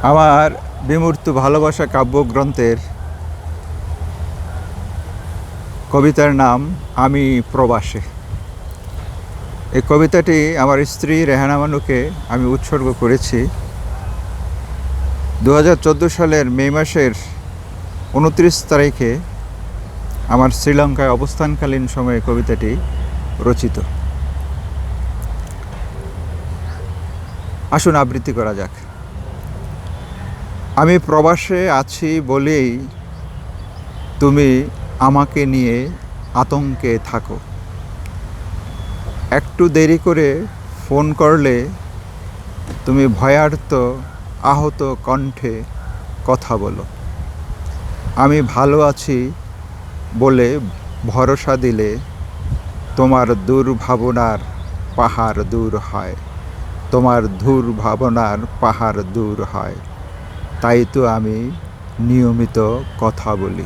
আমার বিমূর্ত ভালোবাসা কাব্যগ্রন্থের কবিতার নাম আমি প্রবাসে। এই কবিতাটি আমার স্ত্রী রেহানা মানুকে আমি উৎসর্গ করেছি 2014 সালের মে মাসের 29 তারিখে আমার শ্রীলঙ্কায় অবস্থানকালীন সময়ে কবিতাটি রচিত। আসুন আবৃত্তি করা যাক। আমি প্রবাসে আছি বলেই তুমি আমাকে নিয়ে আতঙ্কে থাকো। একটু দেরি করে ফোন করলে তুমি ভয়ার্ত আহত কণ্ঠে কথা বলো। আমি ভালো আছি বলে ভরসা দিলে তোমার দুর্ভাবনার পাহাড় দূর হয়। তোমার দুর্ভাবনার পাহাড় দূর হয়। তাই তো আমি নিয়মিত কথা বলি।